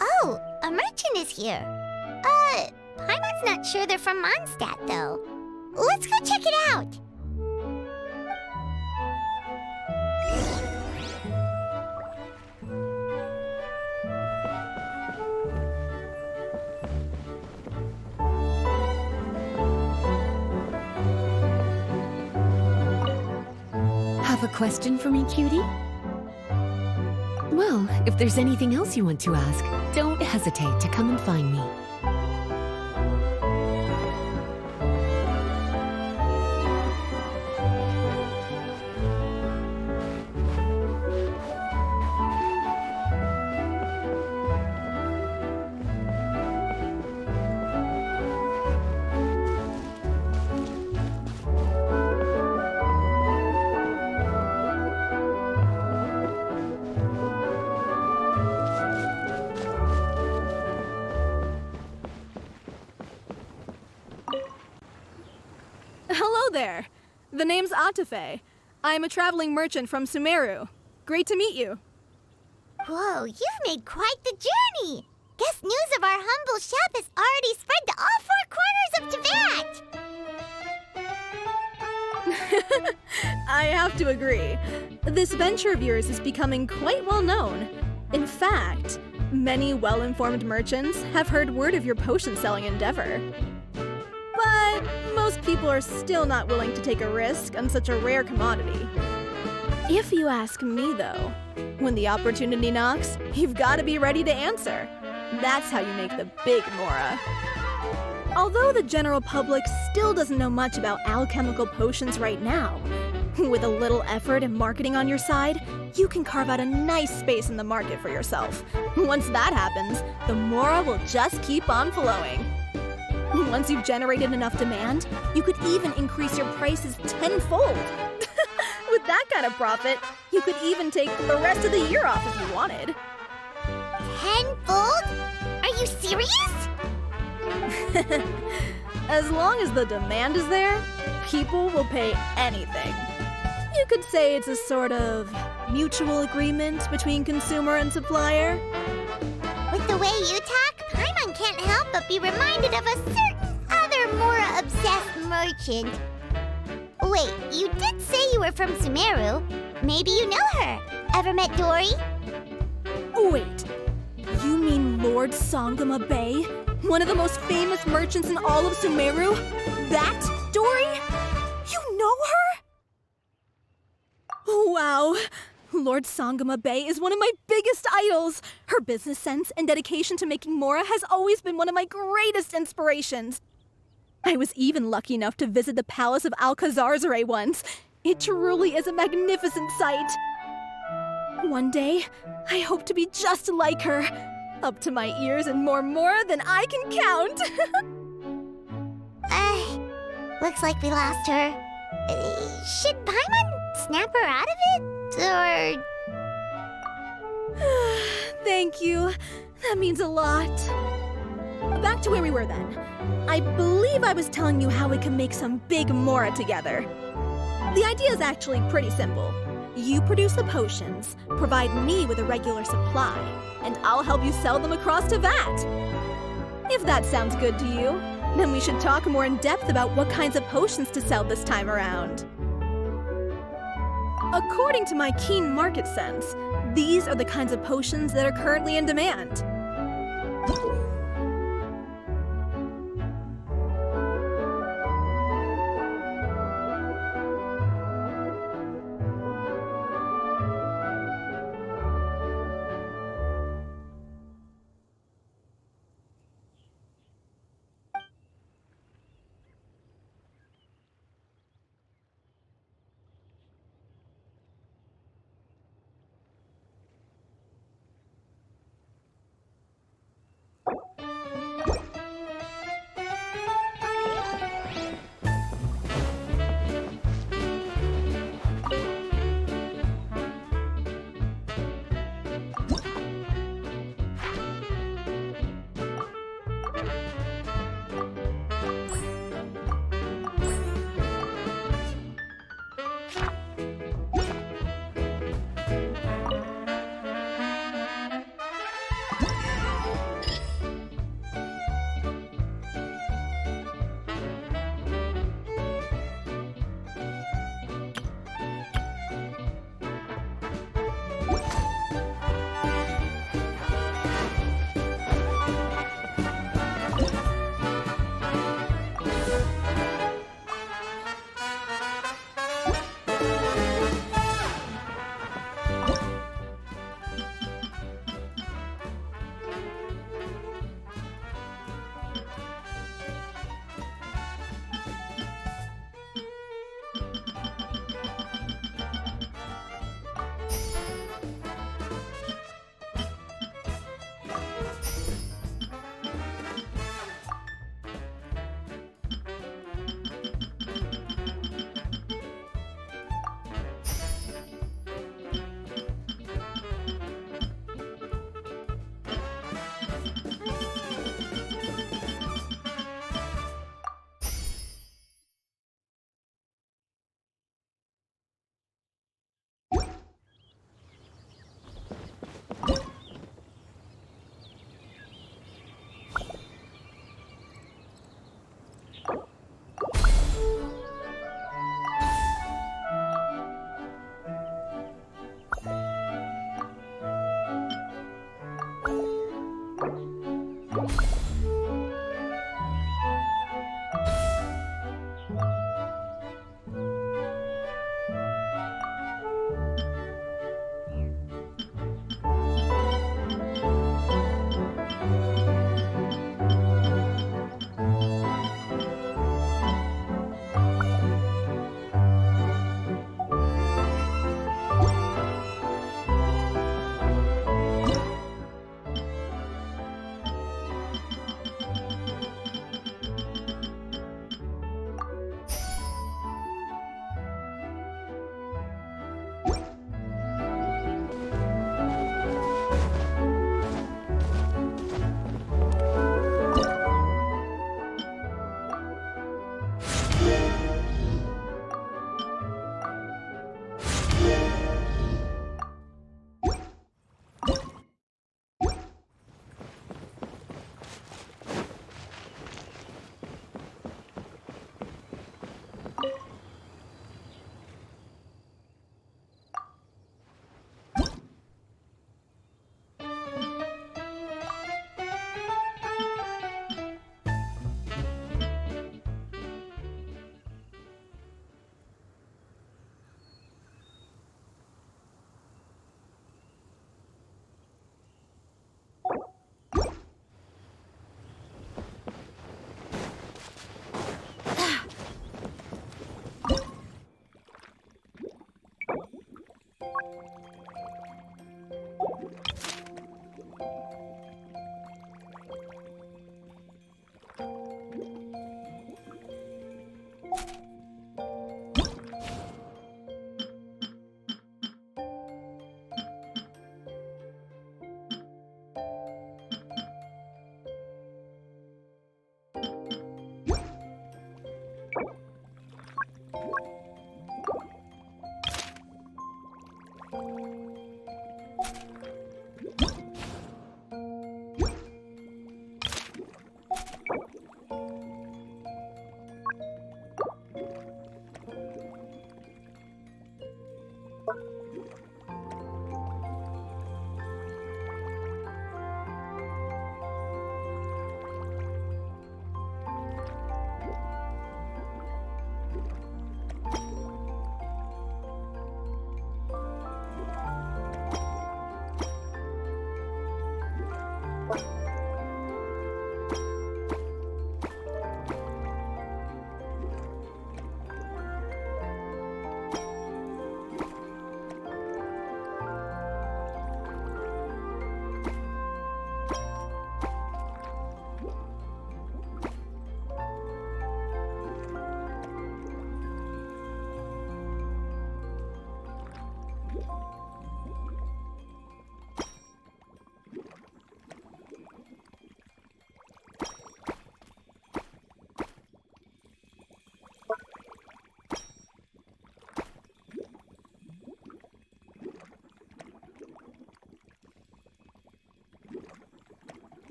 Oh, a merchant is here. Paimon's not sure they're from Mondstadt, though. Let's go check it out. Have a question for me, cutie? Well, if there's anything else you want to ask, don't hesitate to come and find me. Hello there. The name's Atafe. I'm a traveling merchant from Sumeru. Great to meet you. Whoa, you've made quite the journey. Guess news of our humble shop has already spread to all 4 corners of Tibet. I have to agree. This venture of yours is becoming quite well known. In fact, many well-informed merchants have heard word of your potion-selling endeavor. But most people are still not willing to take a risk on such a rare commodity. If you ask me, though, when the opportunity knocks, you've got to be ready to answer. That's how you make the big Mora. Although the general public still doesn't know much about alchemical potions right now, with a little effort and marketing on your side, you can carve out a nice space in the market for yourself. Once that happens, the Mora will just keep on flowing. Once you've generated enough demand, you could even increase your prices tenfold. With that kind of profit, you could even take the rest of the year off if you wanted. Tenfold? Are you serious? As long as the demand is there, people will pay anything. You could say it's a sort of mutual agreement between consumer and supplier. With the way you talk, Paimon can't help but be reminded of a certain other Mora-obsessed merchant. Wait, you did say you were from Sumeru. Maybe you know her. Ever met Dory? Wait, you mean Lord Sangama Bay? One of the most famous merchants in all of Sumeru? That Dory? You know her? Wow. Lord Sangama Bay is one of my biggest idols. Her business sense and dedication to making Mora has always been one of my greatest inspirations. I was even lucky enough to visit the Palace of Alcazarzare once. It truly is a magnificent sight. One day, I hope to be just like her. Up to my ears in more Mora than I can count. Looks like we lost her. Should Paimon snap her out of it? Or... Thank you. That means a lot. Back to where we were then. I believe I was telling you how we can make some big Mora together. The idea is actually pretty simple. You produce the potions, provide me with a regular supply, and I'll help you sell them across to Vat. If that sounds good to you, then we should talk more in depth about what kinds of potions to sell this time around. According to my keen market sense, these are the kinds of potions that are currently in demand.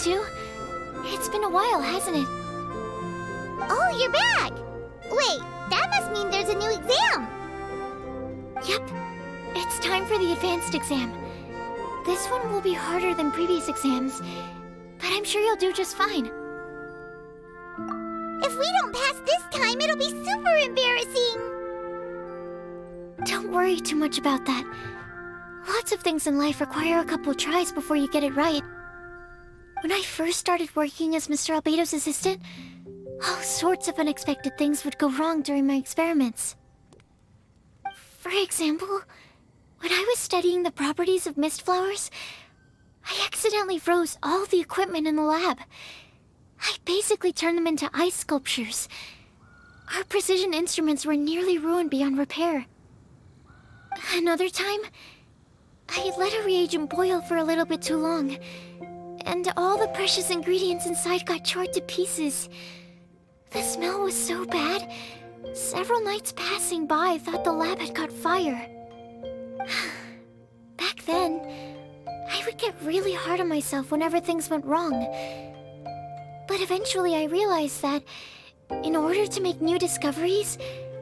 too? It's been a while, hasn't it? Oh, you're back! Wait, that must mean there's a new exam! Yep. It's time for the advanced exam. This one will be harder than previous exams, but I'm sure you'll do just fine. If we don't pass this time, it'll be super embarrassing! Don't worry too much about that. Lots of things in life require a couple tries before you get it right. When I first started working as Mr. Albedo's assistant, all sorts of unexpected things would go wrong during my experiments. For example, when I was studying the properties of mist flowers, I accidentally froze all the equipment in the lab. I basically turned them into ice sculptures. Our precision instruments were nearly ruined beyond repair. Another time, I let a reagent boil for a little bit too long, and all the precious ingredients inside got charred to pieces. The smell was so bad, several nights passing by thought the lab had caught fire. Back then, I would get really hard on myself whenever things went wrong. But eventually I realized that, in order to make new discoveries,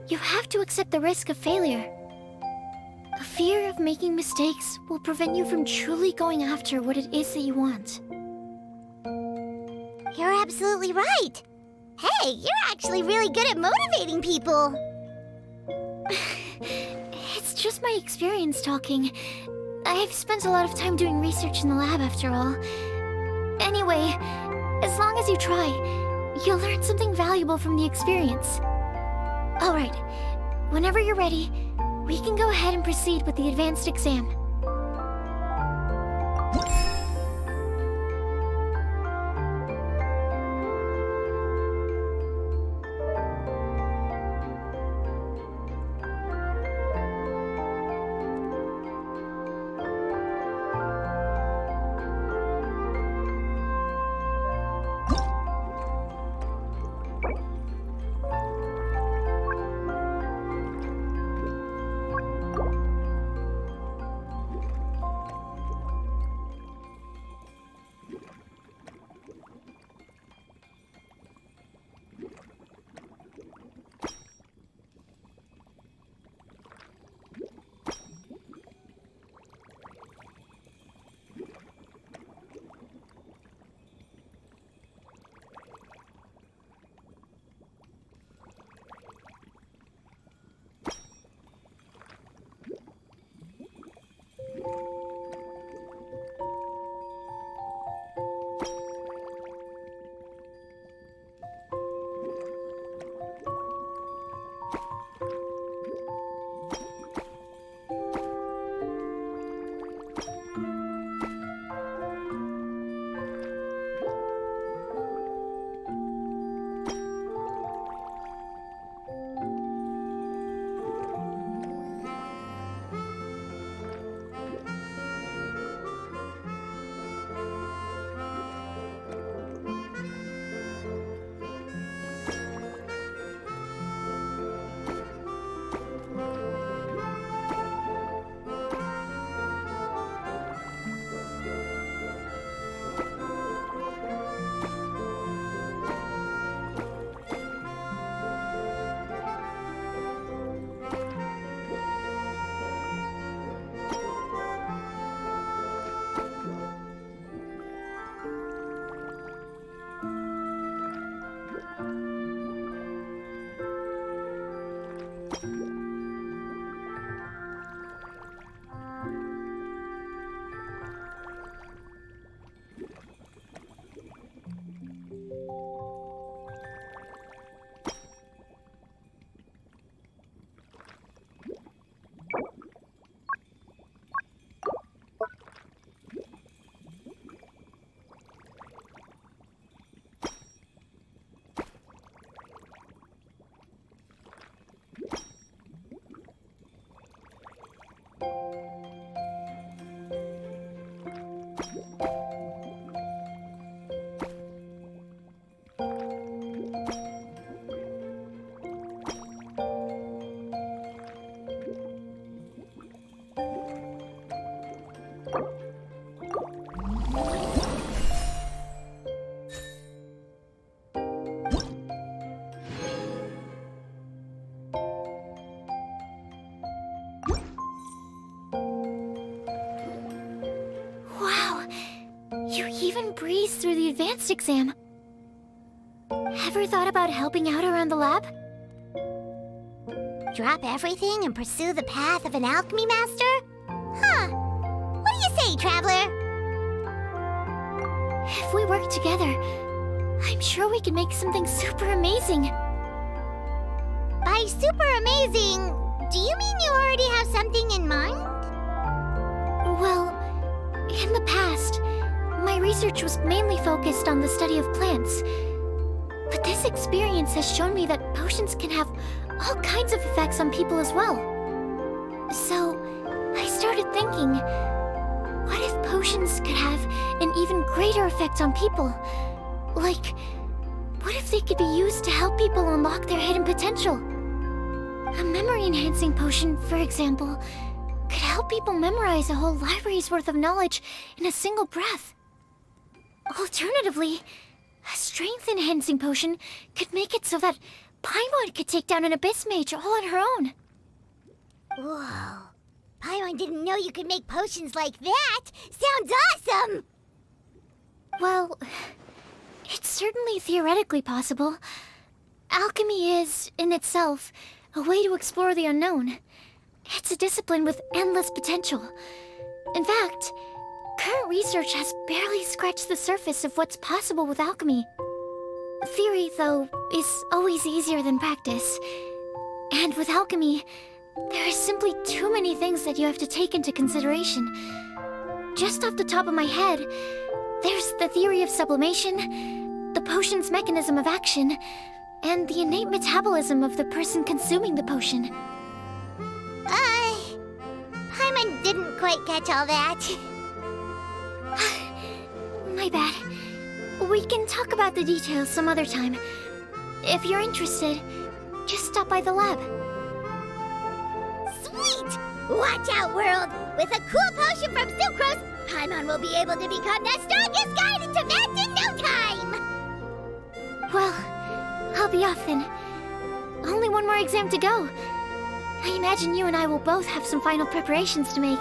you have to accept the risk of failure. A fear of making mistakes will prevent you from truly going after what it is that you want. You're absolutely right! Hey, you're actually really good at motivating people! It's just my experience talking. I've spent a lot of time doing research in the lab after all. Anyway, as long as you try, you'll learn something valuable from the experience. Alright, whenever you're ready, we can go ahead and proceed with the advanced exam. even breeze through the advanced exam. Ever thought about helping out around the lab? Drop everything and pursue the path of an alchemy master? Huh. What do you say, Traveler? If we work together, I'm sure we can make something super amazing. By super amazing, do you mean you already have something in mind? Well, in the past, my research was mainly focused on the study of plants. But this experience has shown me that potions can have all kinds of effects on people as well. So, I started thinking, what if potions could have an even greater effect on people? Like, what if they could be used to help people unlock their hidden potential? A memory-enhancing potion, for example, could help people memorize a whole library's worth of knowledge in a single breath. Alternatively, a strength-enhancing potion could make it so that Paimon could take down an Abyss Mage all on her own. Whoa. Paimon didn't know you could make potions like that! Sounds awesome! Well, it's certainly theoretically possible. Alchemy is, in itself, a way to explore the unknown. It's a discipline with endless potential. In fact, current research has barely scratched the surface of what's possible with alchemy. Theory, though, is always easier than practice. And with alchemy, there are simply too many things that you have to take into consideration. Just off the top of my head, there's the theory of sublimation, the potion's mechanism of action, and the innate metabolism of the person consuming the potion. Paimon didn't quite catch all that. My bad. We can talk about the details some other time. If you're interested, just stop by the lab. Sweet! Watch out, world! With a cool potion from Sucrose, Paimon will be able to become the strongest guide into Vance in no time! Well, I'll be off then. Only one more exam to go. I imagine you and I will both have some final preparations to make.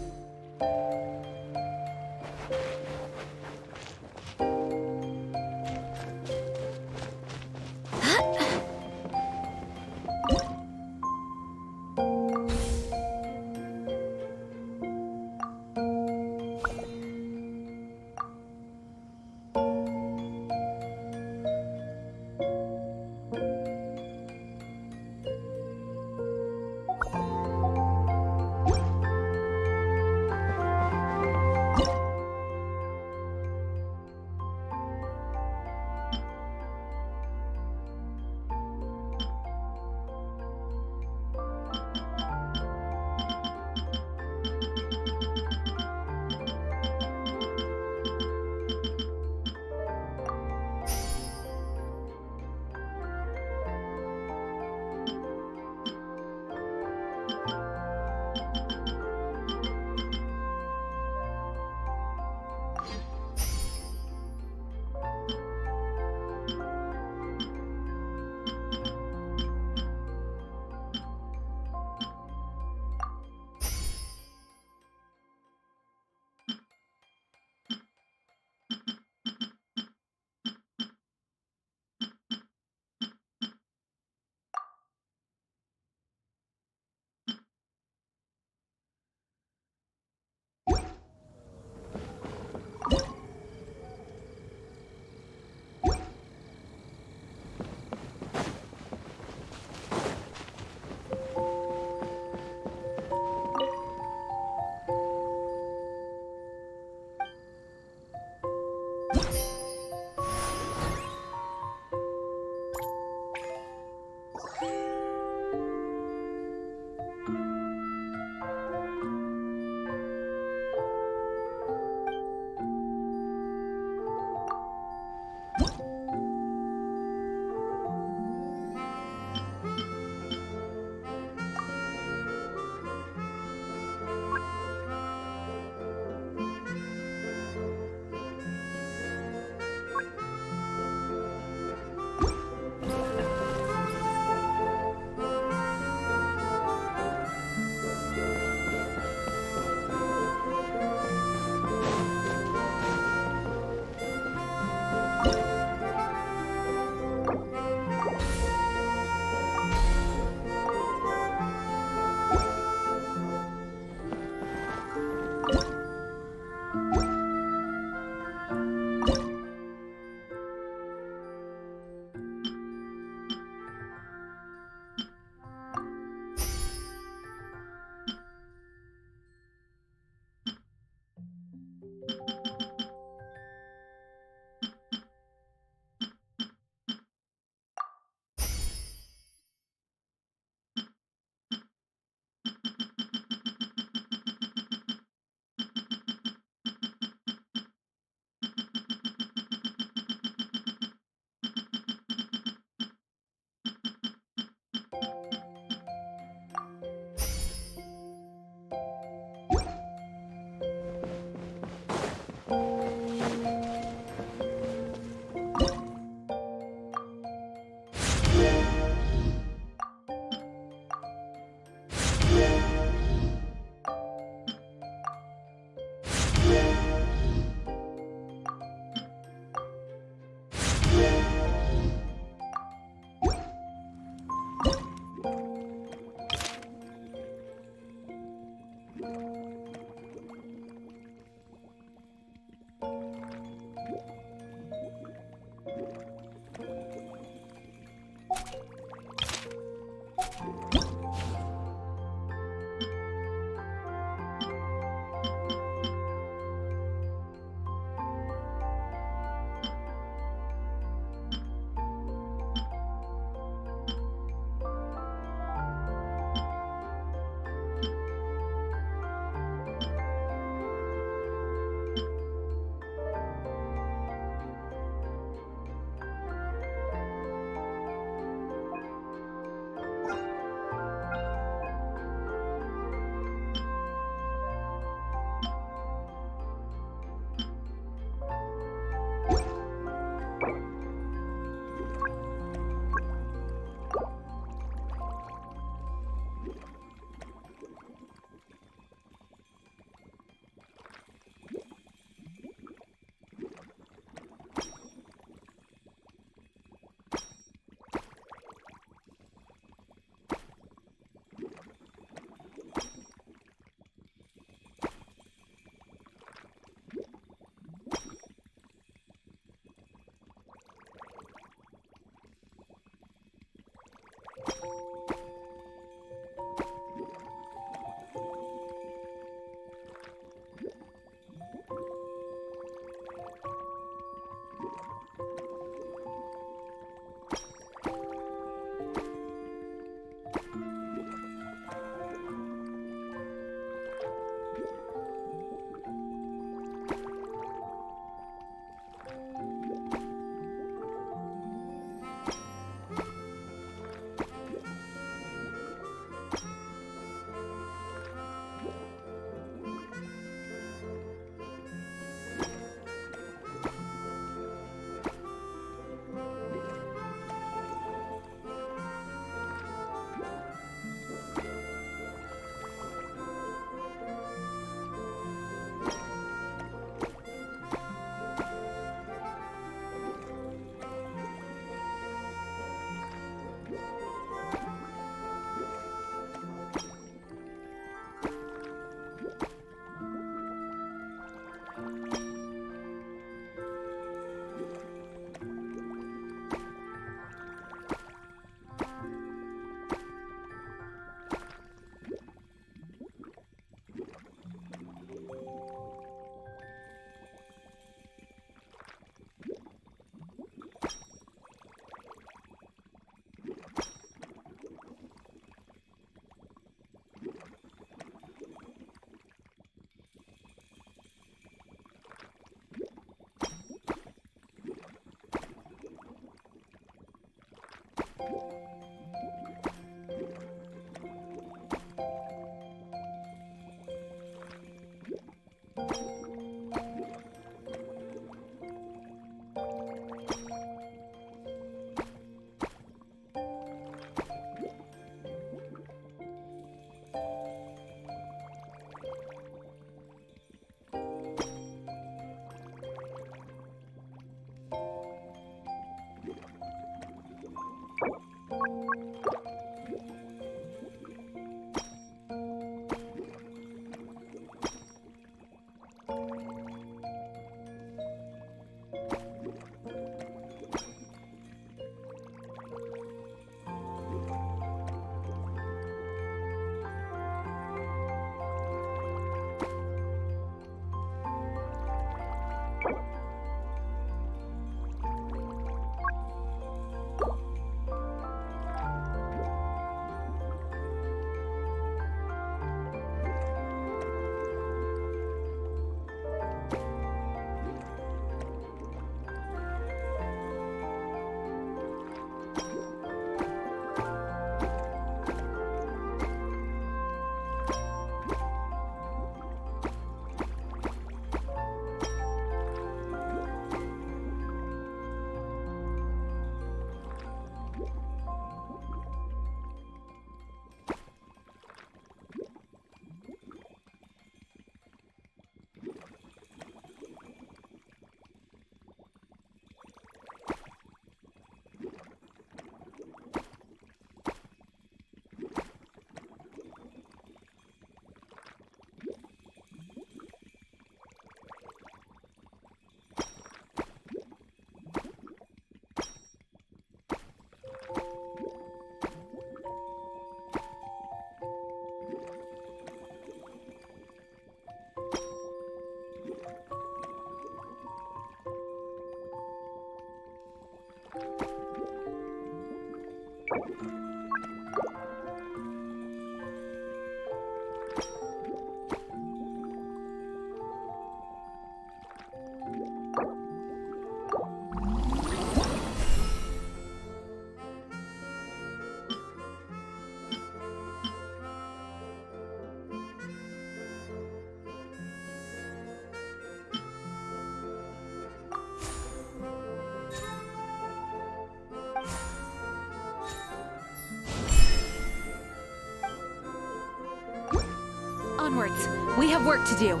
Onwards. We have work to do.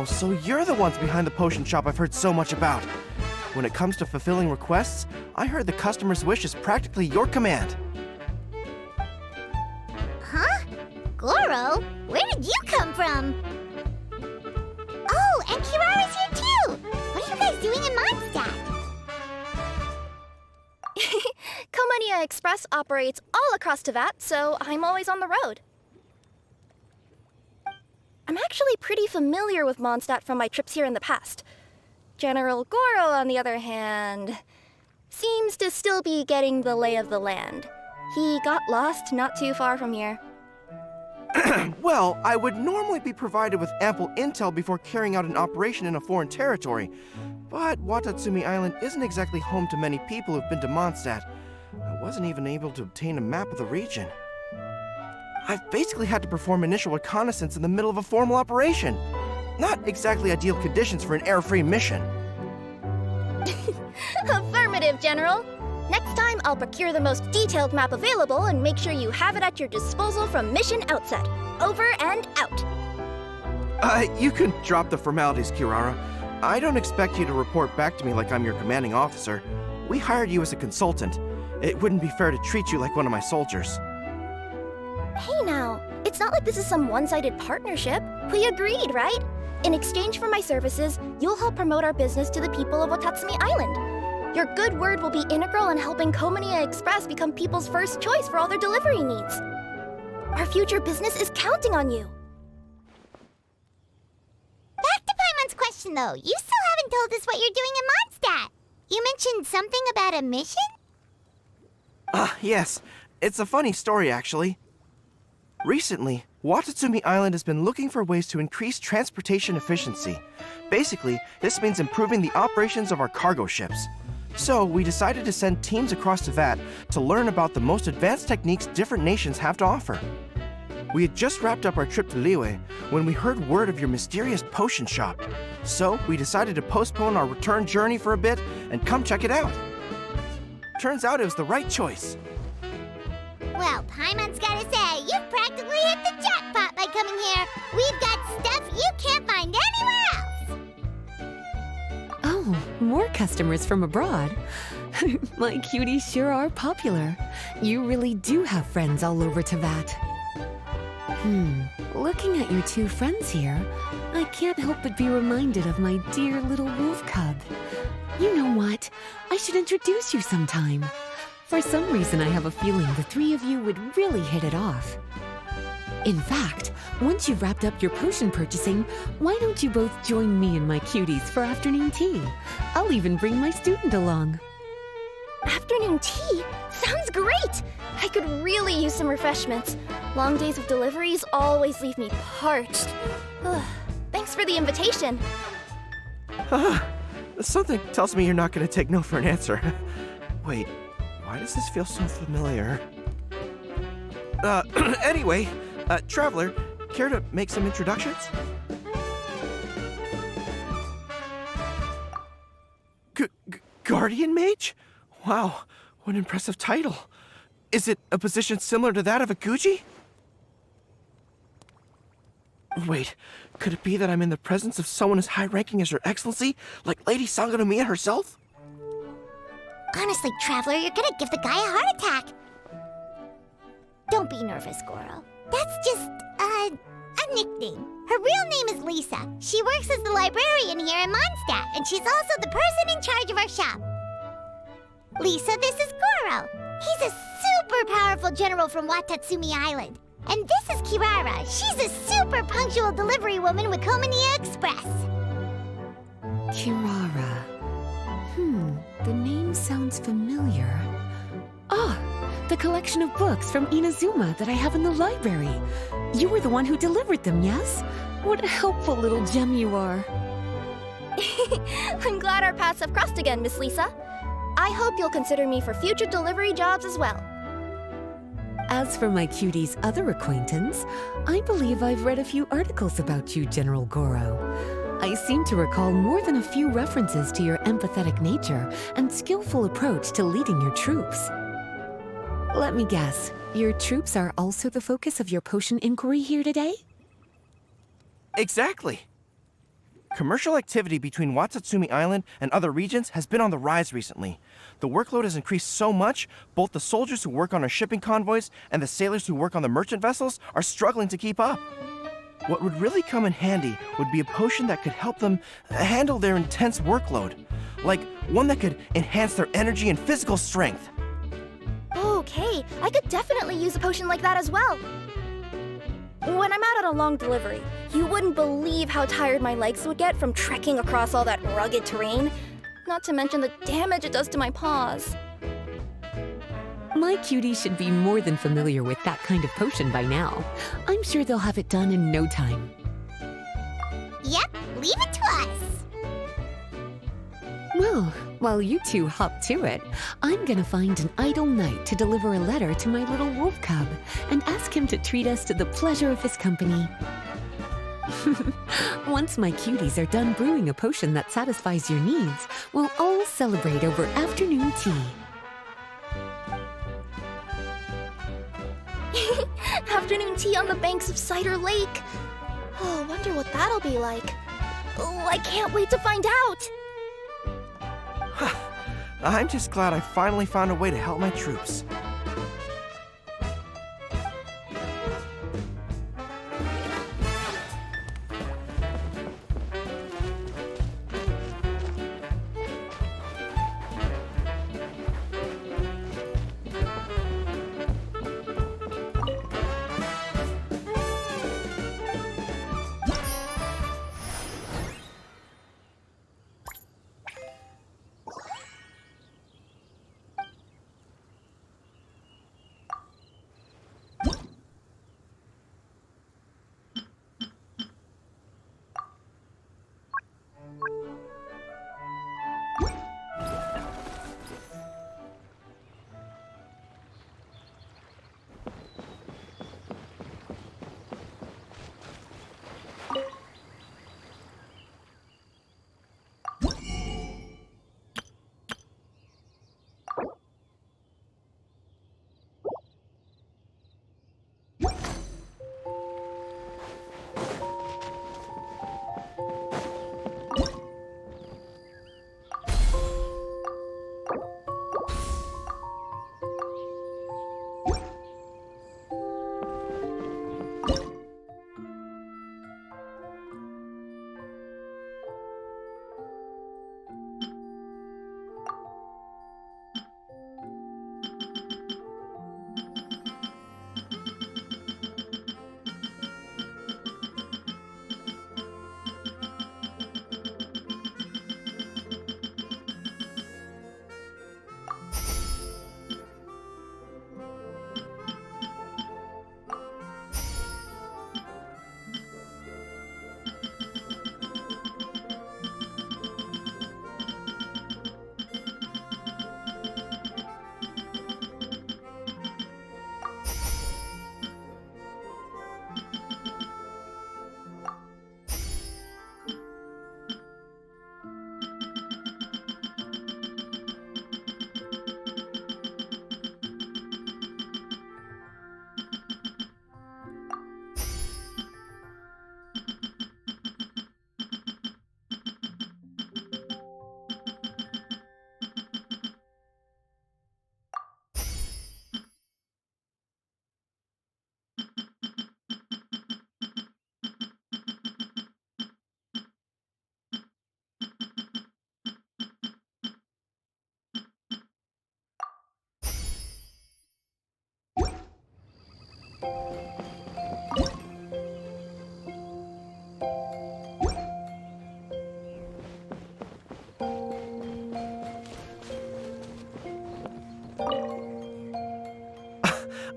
Oh, so you're the ones behind the potion shop I've heard so much about. When it comes to fulfilling requests, I heard the customer's wish is practically your command. Huh? Goro? Where did you come from? Oh, and Kirara's here too! What are you guys doing in Mondstadt? Komania Express operates all across Teyvat, so I'm always on the road. I'm actually pretty familiar with Mondstadt from my trips here in the past. General Goro, on the other hand, seems to still be getting the lay of the land. He got lost not too far from here. Well, I would normally be provided with ample intel before carrying out an operation in a foreign territory, but Watatsumi Island isn't exactly home to many people who've been to Mondstadt. I wasn't even able to obtain a map of the region. I've basically had to perform initial reconnaissance in the middle of a formal operation. Not exactly ideal conditions for an air-free mission. Affirmative, General. Next time, I'll procure the most detailed map available and make sure you have it at your disposal from mission outset. Over and out. You can drop the formalities, Kirara. I don't expect you to report back to me like I'm your commanding officer. We hired you as a consultant. It wouldn't be fair to treat you like one of my soldiers. Hey now, it's not like this is some one-sided partnership. We agreed, right? In exchange for my services, you'll help promote our business to the people of Watatsumi Island. Your good word will be integral in helping Komania Express become people's first choice for all their delivery needs. Our future business is counting on you. Back to Paimon's question though, you still haven't told us what you're doing in Mondstadt. You mentioned something about a mission? Yes. It's a funny story, actually. Recently, Watatsumi Island has been looking for ways to increase transportation efficiency. Basically, this means improving the operations of our cargo ships. So, we decided to send teams across Teyvat to learn about the most advanced techniques different nations have to offer. We had just wrapped up our trip to Liyue when we heard word of your mysterious potion shop. So, we decided to postpone our return journey for a bit and come check it out. Turns out it was the right choice. Well, Paimon's gotta say, you've practically hit the jackpot by coming here. We've got stuff you can't find anywhere else. Oh, more customers from abroad. My cuties sure are popular. You really do have friends all over Teyvat. Looking at your two friends here, I can't help but be reminded of my dear little wolf cub. You know what? I should introduce you sometime. For some reason, I have a feeling the three of you would really hit it off. In fact, once you've wrapped up your potion purchasing, why don't you both join me and my cuties for afternoon tea? I'll even bring my student along. Afternoon tea? Sounds great! I could really use some refreshments. Long days of deliveries always leave me parched. Ugh. Thanks for the invitation. Something tells me you're not going to take no for an answer. Wait, why does this feel so familiar? Anyway, Traveler, care to make some introductions? Guardian Mage? Wow, what an impressive title. Is it a position similar to that of a Guji? Wait, could it be that I'm in the presence of someone as high-ranking as Your Excellency, like Lady Sangonomiya herself? Honestly, Traveler, you're gonna give the guy a heart attack. Don't be nervous, Goro. That's just, a nickname. Her real name is Lisa. She works as the librarian here in Mondstadt, and she's also the person in charge of our shop. Lisa, this is Goro. He's a super powerful general from Watatsumi Island. And this is Kirara. She's a super punctual delivery woman with Komania Express. Kirara. The name sounds familiar. Ah, the collection of books from Inazuma that I have in the library. You were the one who delivered them, yes? What a helpful little gem you are. I'm glad our paths have crossed again, Miss Lisa. I hope you'll consider me for future delivery jobs as well. As for my cutie's other acquaintance, I believe I've read a few articles about you, General Goro. I seem to recall more than a few references to your empathetic nature and skillful approach to leading your troops. Let me guess, your troops are also the focus of your potion inquiry here today? Exactly. Commercial activity between Watatsumi Island and other regions has been on the rise recently. The workload has increased so much, both the soldiers who work on our shipping convoys and the sailors who work on the merchant vessels are struggling to keep up. What would really come in handy would be a potion that could help them handle their intense workload. Like one that could enhance their energy and physical strength. Okay, I could definitely use a potion like that as well. When I'm out on a long delivery, you wouldn't believe how tired my legs would get from trekking across all that rugged terrain. Not to mention the damage it does to my paws. My cuties should be more than familiar with that kind of potion by now. I'm sure they'll have it done in no time. Yep, leave it to us. Well, while you two hop to it, I'm gonna find an idle knight to deliver a letter to my little wolf cub and ask him to treat us to the pleasure of his company. Once my cuties are done brewing a potion that satisfies your needs, we'll all celebrate over afternoon tea. Afternoon tea on the banks of Cider Lake. Oh, wonder what that'll be like. Oh, I can't wait to find out. I'm just glad I finally found a way to help my troops.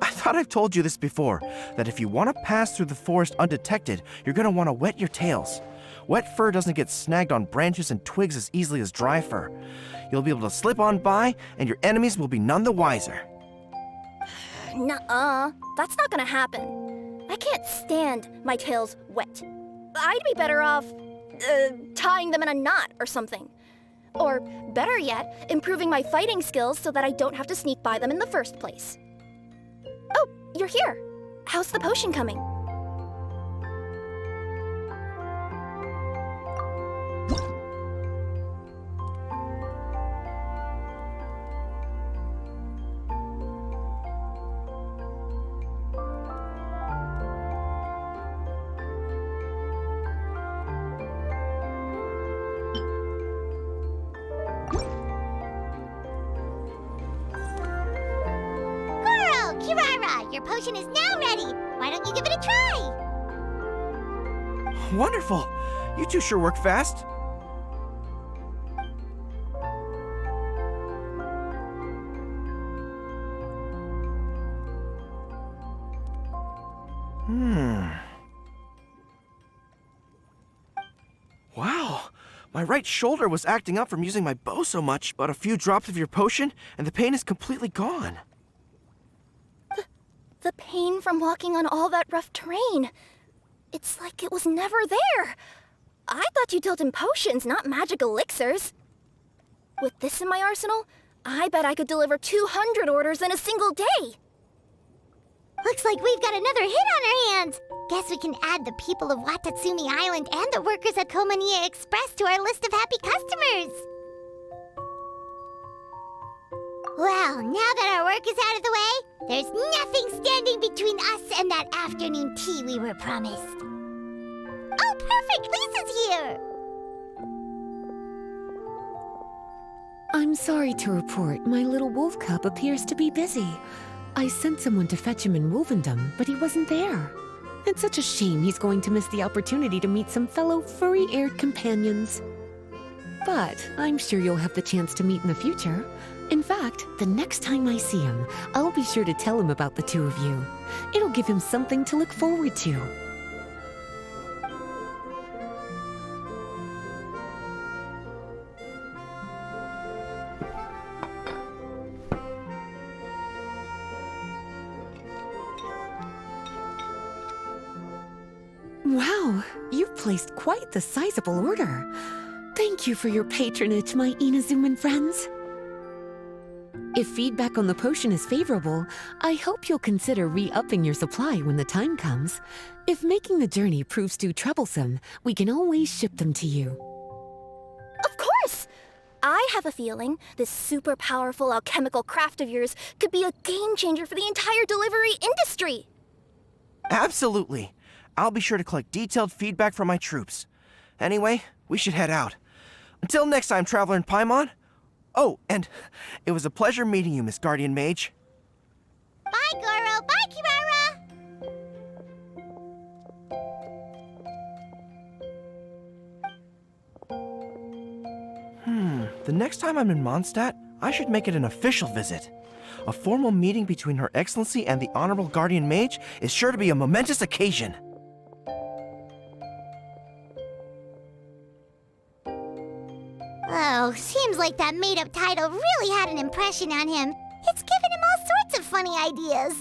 I thought I've told you this before, that if you want to pass through the forest undetected, you're going to want to wet your tails. Wet fur doesn't get snagged on branches and twigs as easily as dry fur. You'll be able to slip on by, and your enemies will be none the wiser. Nuh-uh. That's not gonna happen. I can't stand my tails wet. I'd be better off, tying them in a knot or something. Or, better yet, improving my fighting skills so that I don't have to sneak by them in the first place. Oh, you're here. How's the potion coming? Kirara, your potion is now ready. Why don't you give it a try? Wonderful! You two sure work fast. Wow, my right shoulder was acting up from using my bow so much, but a few drops of your potion, and the pain is completely gone. The pain from walking on all that rough terrain. It's like it was never there. I thought you dealt in potions, not magic elixirs. With this in my arsenal, I bet I could deliver 200 orders in a single day. Looks like we've got another hit on our hands. Guess we can add the people of Watatsumi Island and the workers at Komaniya Express to our list of happy customers. Well, now that our work is out of the way, there's nothing standing between us and that afternoon tea we were promised. Oh, perfect! Lisa's here! I'm sorry to report my little wolf cub appears to be busy. I sent someone to fetch him in Wolvendom, but he wasn't there. It's such a shame he's going to miss the opportunity to meet some fellow furry-aired companions. But I'm sure you'll have the chance to meet in the future. In fact, the next time I see him, I'll be sure to tell him about the two of you. It'll give him something to look forward to. Wow, you've placed quite the sizable order. Thank you for your patronage, my Inazuman friends. If feedback on the potion is favorable, I hope you'll consider re-upping your supply when the time comes. If making the journey proves too troublesome, we can always ship them to you. Of course! I have a feeling this super powerful alchemical craft of yours could be a game changer for the entire delivery industry. Absolutely. I'll be sure to collect detailed feedback from my troops. Anyway, we should head out. Until next time, Traveler in Paimon. Oh, and it was a pleasure meeting you, Miss Guardian Mage. Bye, Goro! Bye, Kirara! The next time I'm in Mondstadt, I should make it an official visit. A formal meeting between Her Excellency and the Honorable Guardian Mage is sure to be a momentous occasion. Oh, seems like that made-up title really had an impression on him. It's given him all sorts of funny ideas.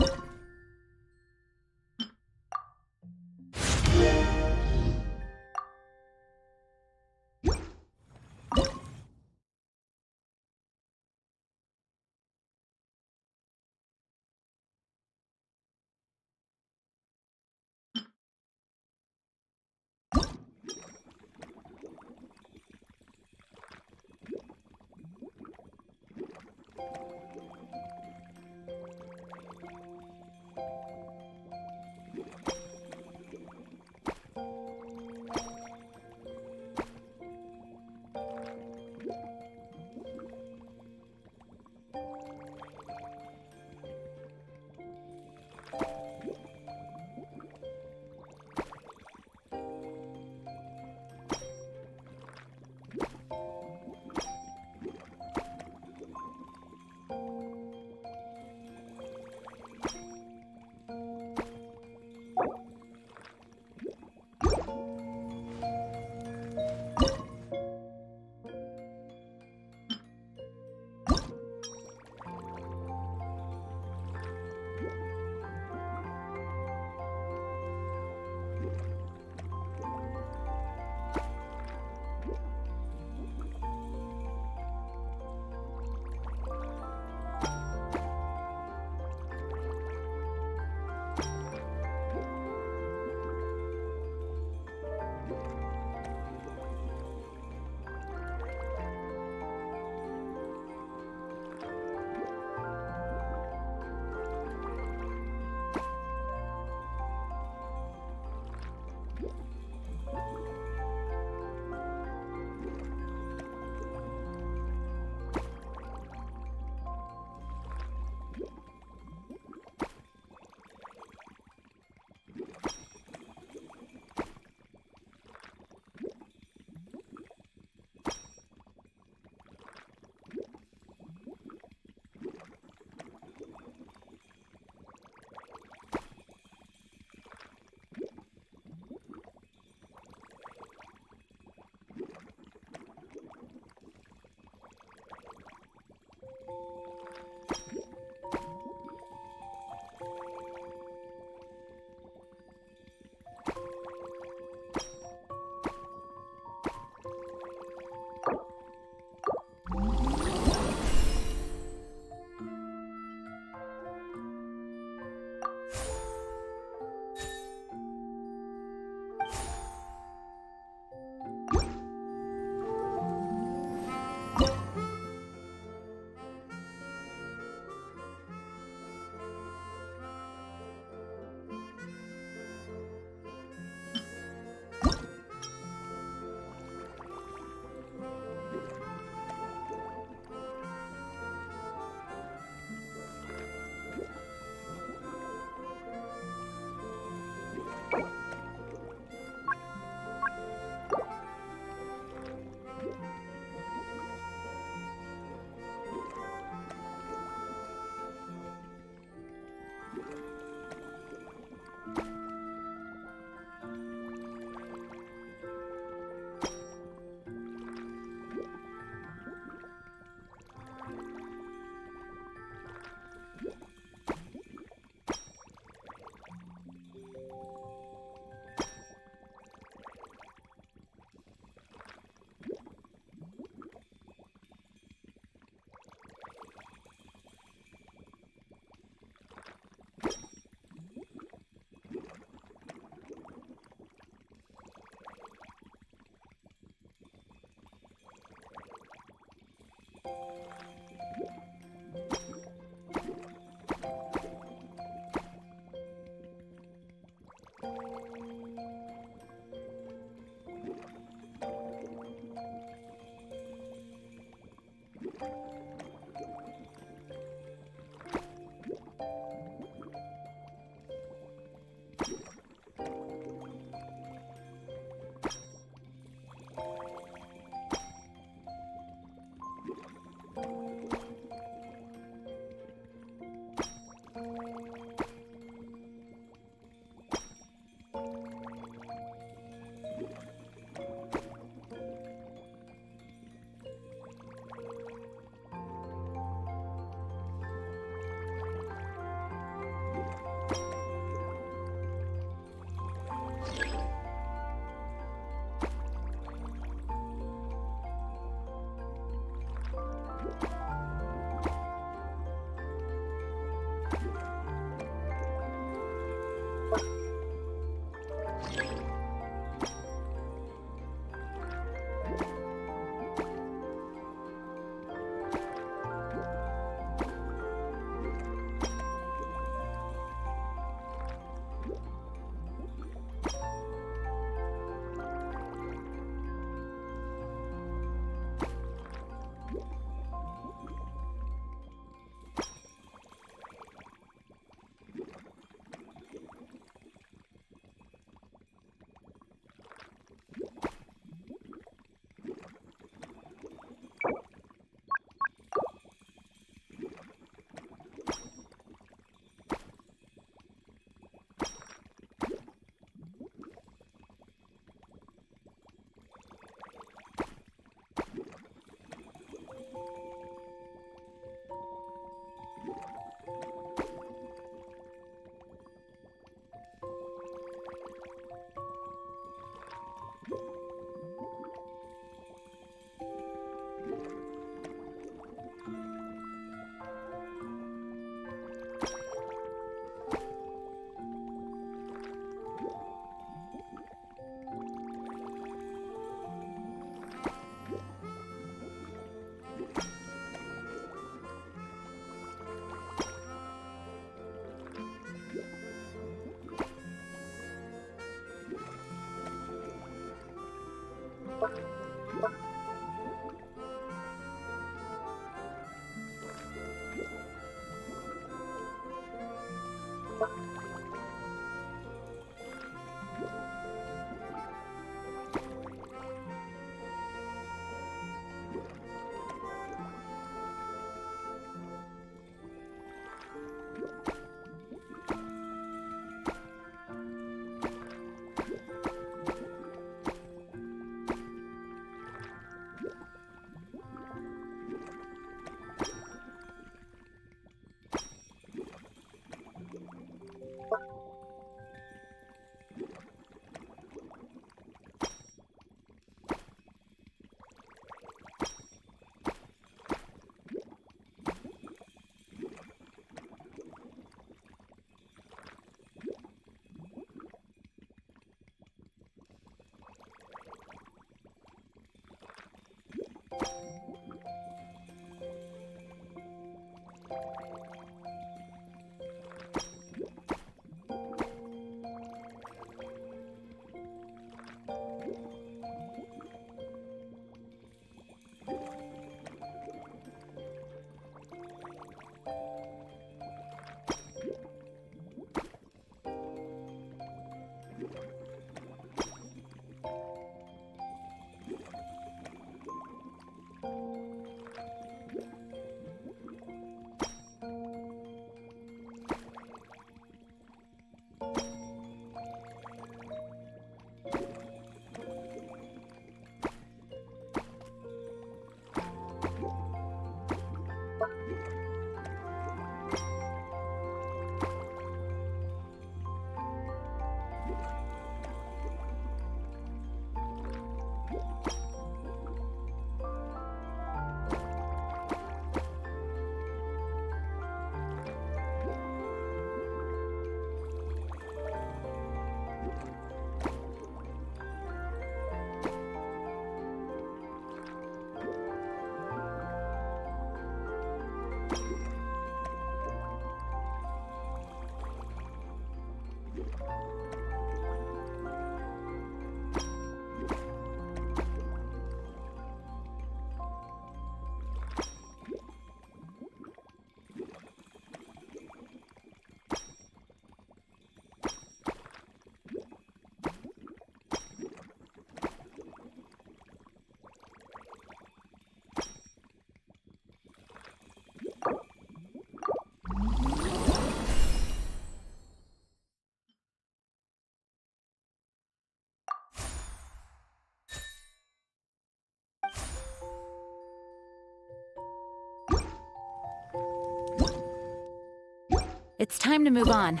It's time to move on.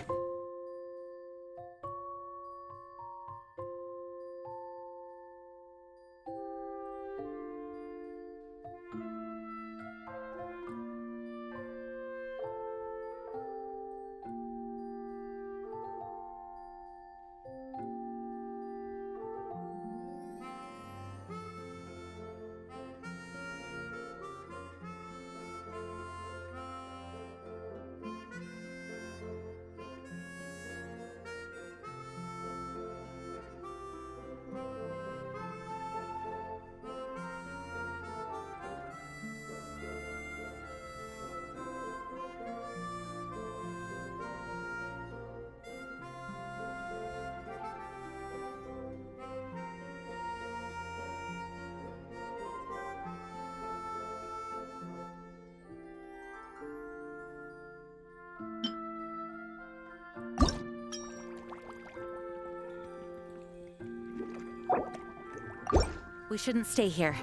We shouldn't stay here.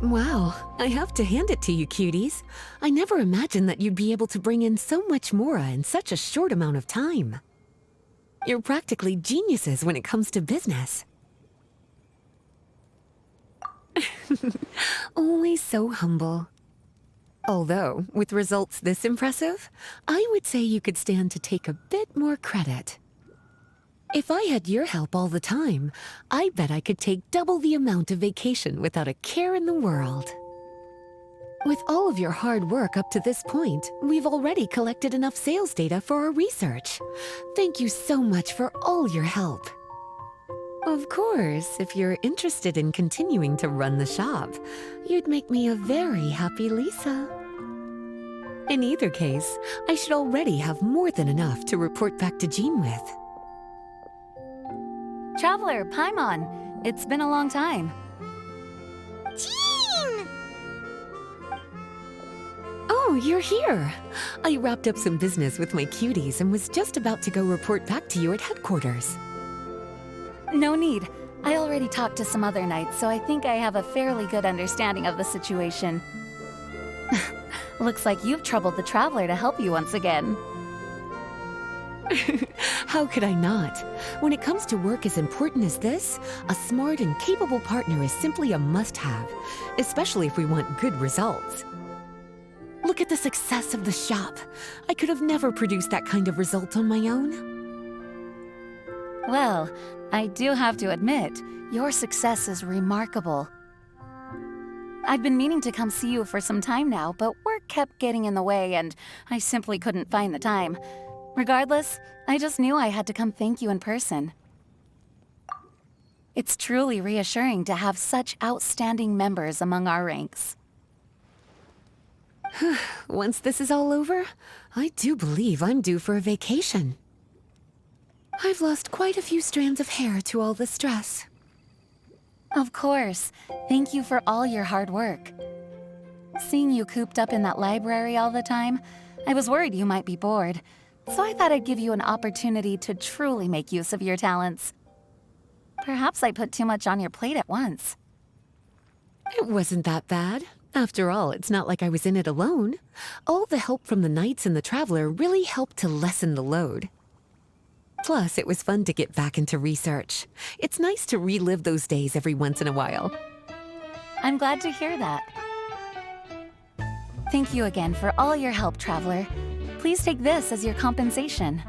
Wow, I have to hand it to you, cuties. I never imagined that you'd be able to bring in so much mora in such a short amount of time. You're practically geniuses when it comes to business. Always so humble. Although, with results this impressive, I would say you could stand to take a bit more credit. If I had your help all the time, I bet I could take double the amount of vacation without a care in the world. With all of your hard work up to this point, we've already collected enough sales data for our research. Thank you so much for all your help. Of course, if you're interested in continuing to run the shop, you'd make me a very happy Lisa. In either case, I should already have more than enough to report back to Jean with. Traveler, Paimon, it's been a long time. Jean! Oh, you're here. I wrapped up some business with my cuties and was just about to go report back to you at headquarters. No need. I already talked to some other knights, so I think I have a fairly good understanding of the situation. Looks like you've troubled the Traveler to help you once again. How could I not? When it comes to work as important as this, a smart and capable partner is simply a must-have, especially if we want good results. Look at the success of the shop. I could have never produced that kind of result on my own. Well, I do have to admit, your success is remarkable. I've been meaning to come see you for some time now, but work kept getting in the way and I simply couldn't find the time. Regardless, I just knew I had to come thank you in person. It's truly reassuring to have such outstanding members among our ranks. Once this is all over, I do believe I'm due for a vacation. I've lost quite a few strands of hair to all the stress. Of course. Thank you for all your hard work. Seeing you cooped up in that library all the time, I was worried you might be bored. So I thought I'd give you an opportunity to truly make use of your talents. Perhaps I put too much on your plate at once. It wasn't that bad. After all, it's not like I was in it alone. All the help from the Knights and the Traveler really helped to lessen the load. Plus, it was fun to get back into research. It's nice to relive those days every once in a while. I'm glad to hear that. Thank you again for all your help, Traveler. Please take this as your compensation.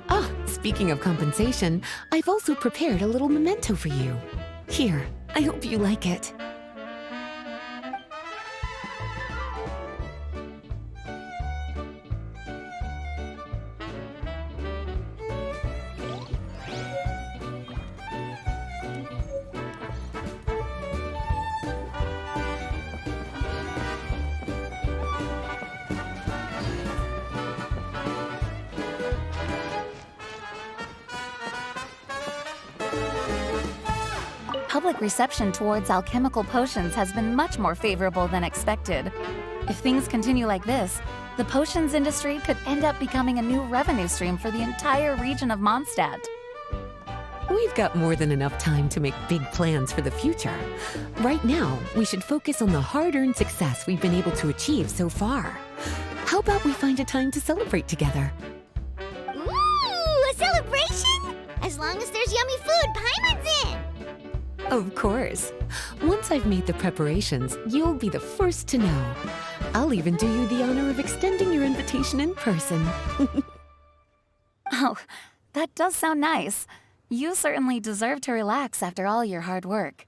Ah, speaking of compensation, I've also prepared a little memento for you. Here, I hope you like it. Public reception towards alchemical potions has been much more favorable than expected. If things continue like this, the potions industry could end up becoming a new revenue stream for the entire region of Mondstadt. We've got more than enough time to make big plans for the future. Right now, we should focus on the hard-earned success we've been able to achieve so far. How about we find a time to celebrate together? Ooh, a celebration? As long as there's yummy food, Paimon's in! Of course. Once I've made the preparations, you'll be the first to know. I'll even do you the honor of extending your invitation in person. Oh, that does sound nice. You certainly deserve to relax after all your hard work.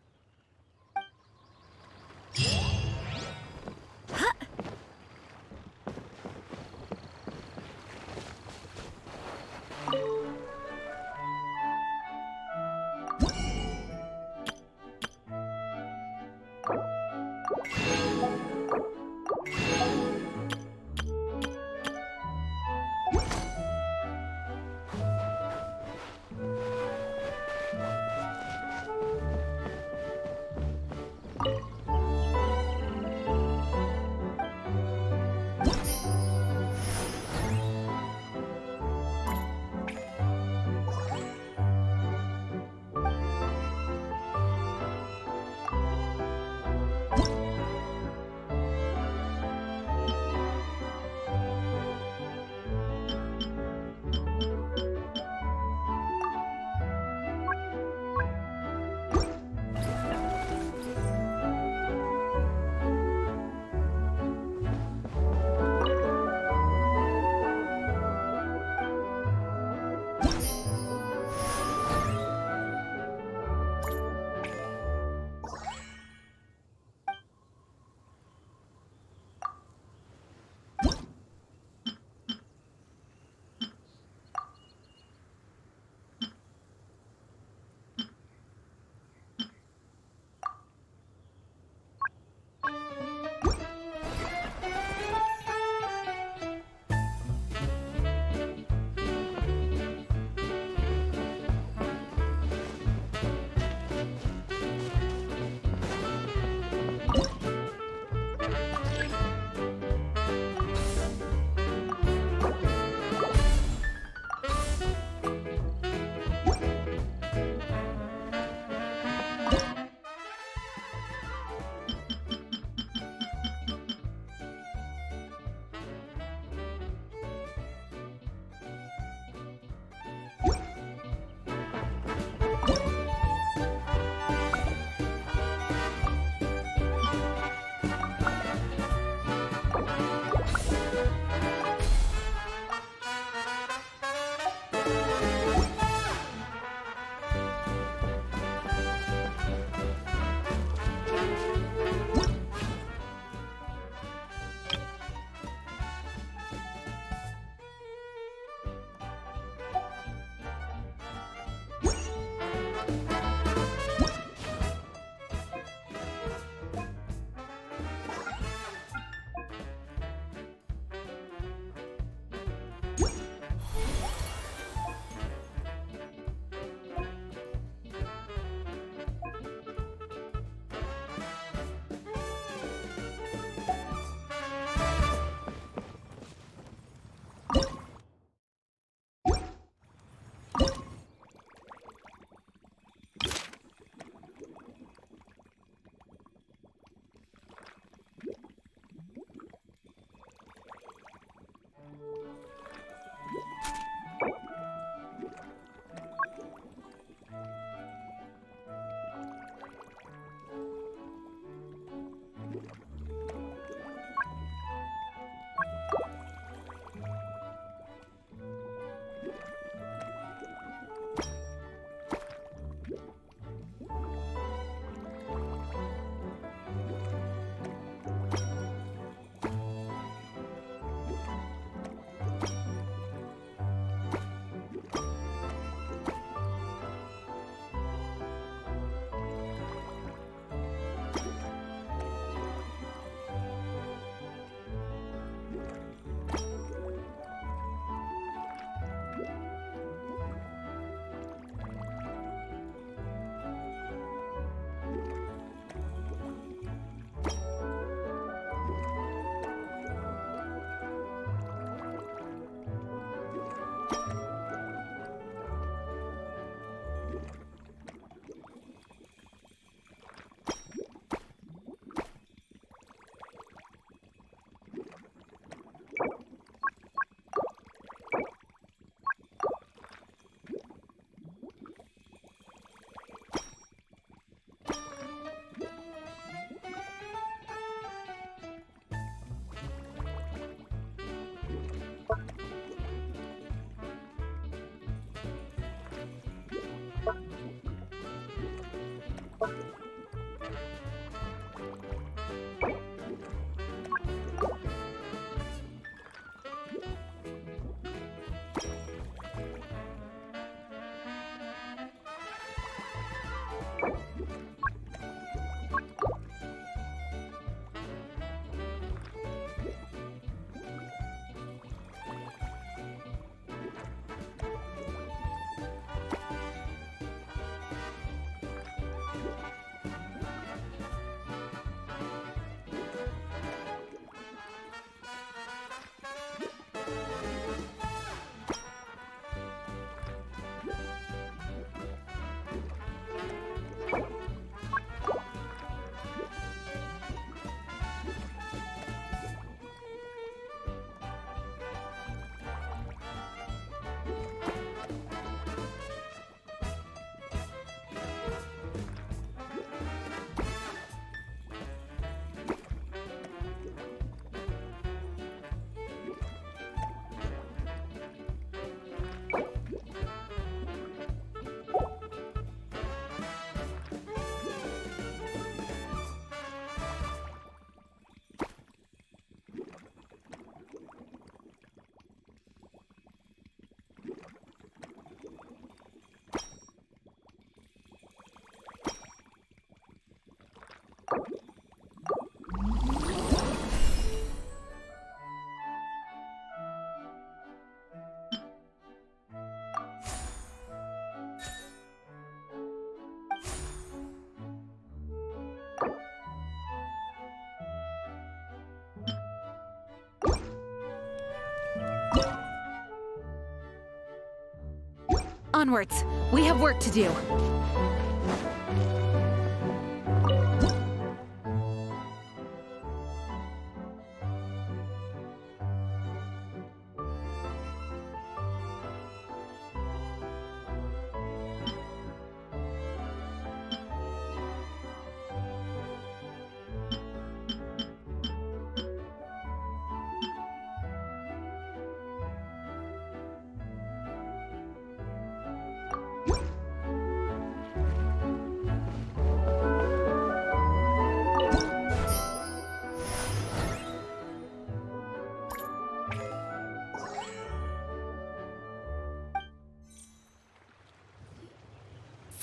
onwards. We have work to do.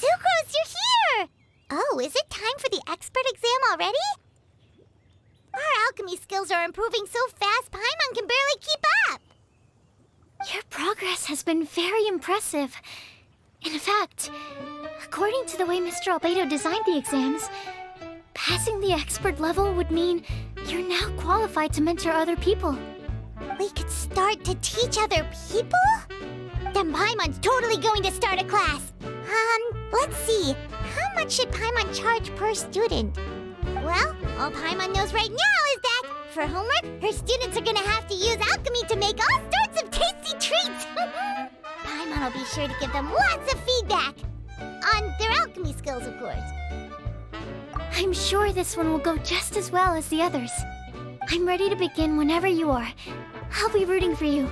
Sucrose, you're here! Oh, is it time for the expert exam already? Our alchemy skills are improving so fast, Paimon can barely keep up. Your progress has been very impressive. In fact, according to the way Mr. Albedo designed the exams, passing the expert level would mean you're now qualified to mentor other people. We could start to teach other people? Then Paimon's totally going to start a class. Let's see. How much should Paimon charge per student? Well, all Paimon knows right now is that, for homework, her students are gonna have to use alchemy to make all sorts of tasty treats. Paimon will be sure to give them lots of feedback. On their alchemy skills, of course. I'm sure this one will go just as well as the others. I'm ready to begin whenever you are. I'll be rooting for you.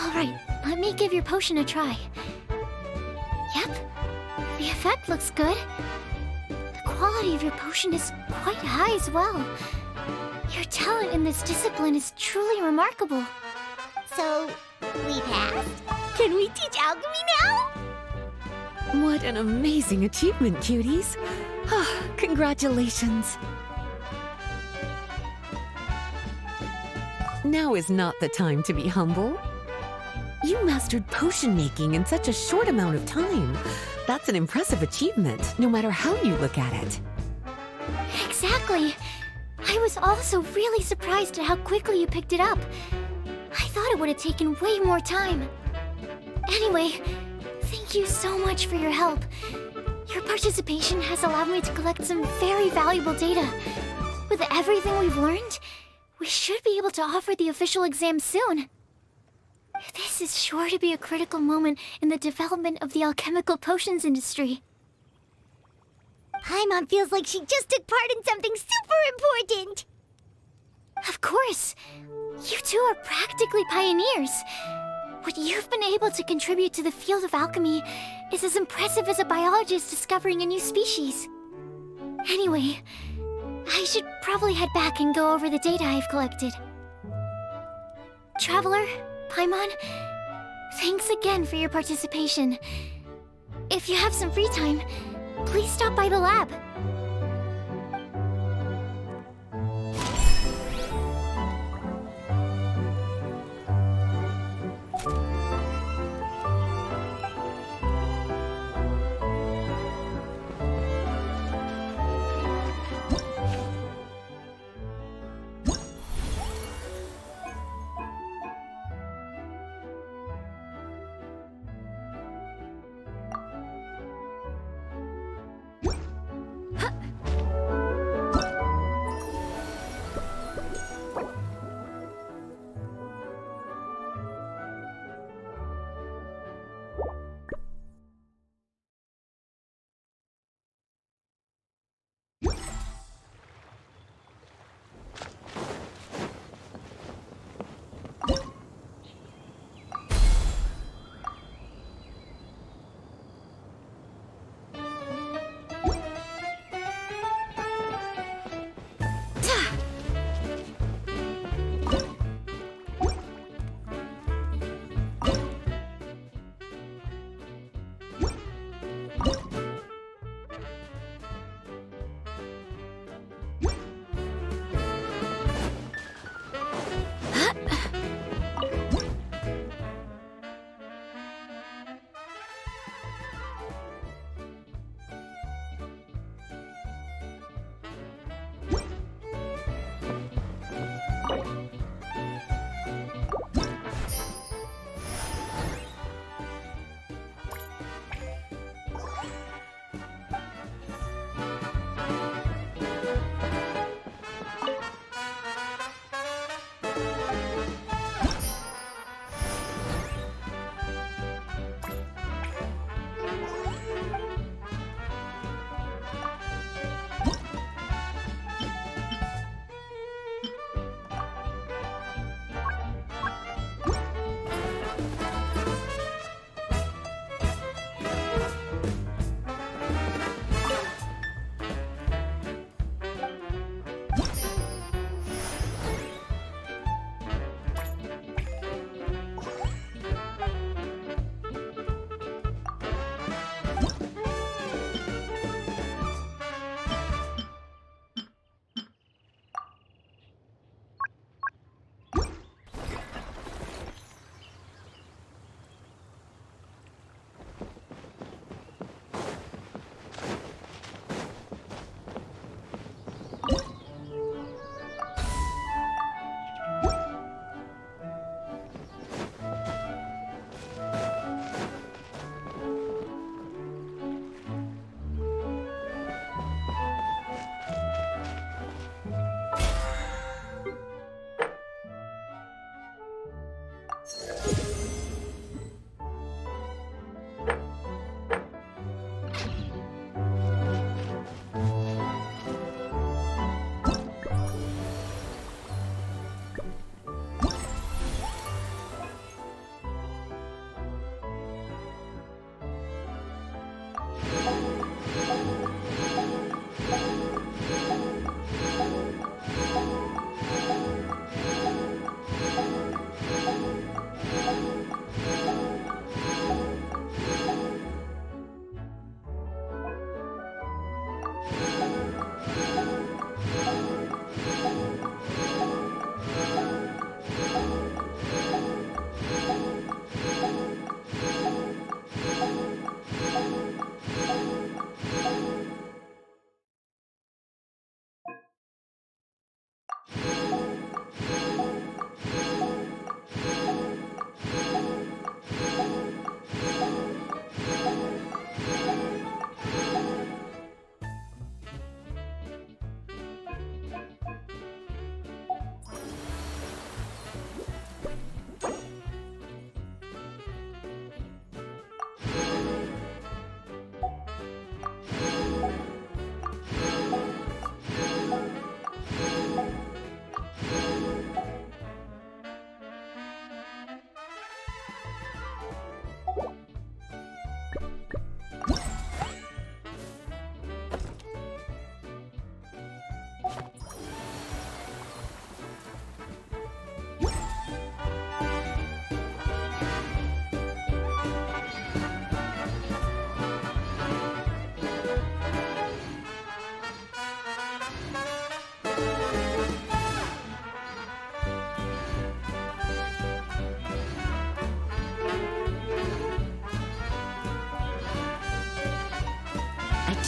Alright, let me give your potion a try. Yep, the effect looks good. The quality of your potion is quite high as well. Your talent in this discipline is truly remarkable. So, we passed? Can we teach alchemy now? What an amazing achievement, cuties. Ah, congratulations. Now is not the time to be humble. You mastered potion making in such a short amount of time. That's an impressive achievement, no matter how you look at it. Exactly. I was also really surprised at how quickly you picked it up. I thought it would have taken way more time. Anyway, thank you so much for your help. Your participation has allowed me to collect some very valuable data. With everything we've learned, we should be able to offer the official exam soon. This is sure to be a critical moment in the development of the alchemical potions industry. Paimon feels like she just took part in something super important! Of course! You two are practically pioneers. What you've been able to contribute to the field of alchemy is as impressive as a biologist discovering a new species. Anyway, I should probably head back and go over the data I've collected. Traveler, Paimon, thanks again for your participation. If you have some free time, please stop by the lab.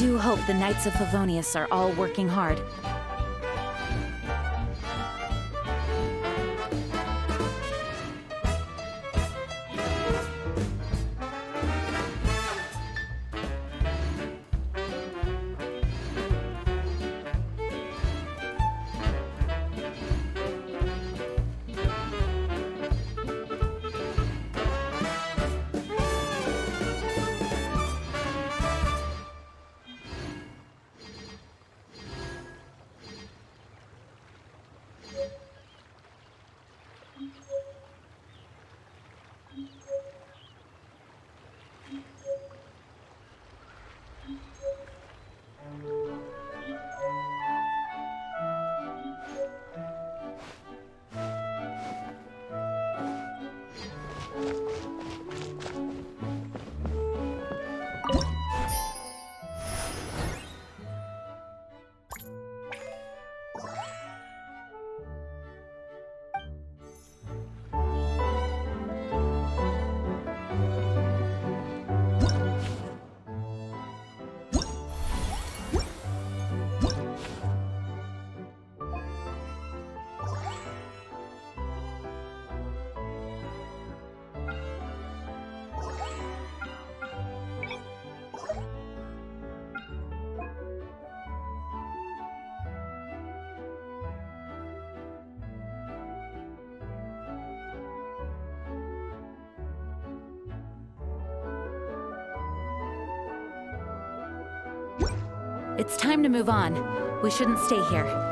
do hope the Knights of Favonius are all working hard. It's time to move on. We shouldn't stay here.